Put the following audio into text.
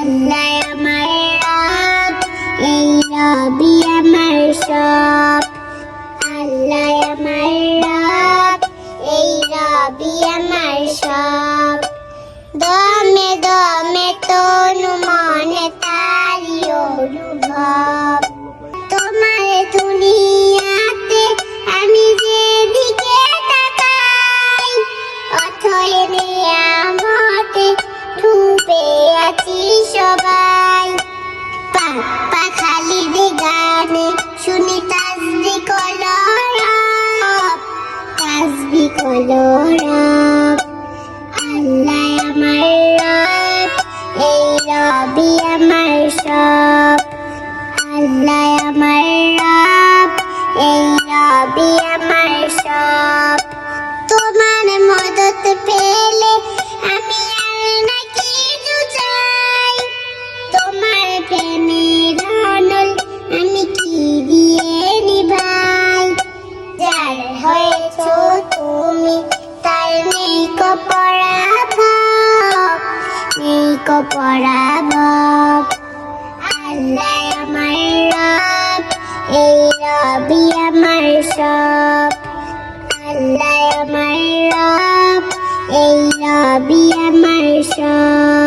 আল্লাহ আমার রব, এই রবি আমার সব। আল্লাহ আমার রব, এই রবি আমার সব। দমে দমে তনু মনে তারি অনুভব। তোমার দুনিয়াতে আমি যেদিকে তাকাই, অথই নিয়ামতে ডুবে আছি সবাই। পাখালির গানে শুনি তাসবিহ করো রব, তাসবিহ করো রব। আল্লাহ আমার রব, এই রবি আমার সব। আল্লাহ আমার রব, এই রবি আমার সব। তোমার মদত পেলে আমি আর না কিছু চাই। তোমার প্রেমের ধনল আমি কি দিয়ে নিভাই। যার হয়েছো তুমি তার নেই কো পরাভব, নেই কো পরাভব। আল্লাহ আমার রব, এই রবি আমার সব। আল্লাহ আমার রব, এই রবি আমার সব।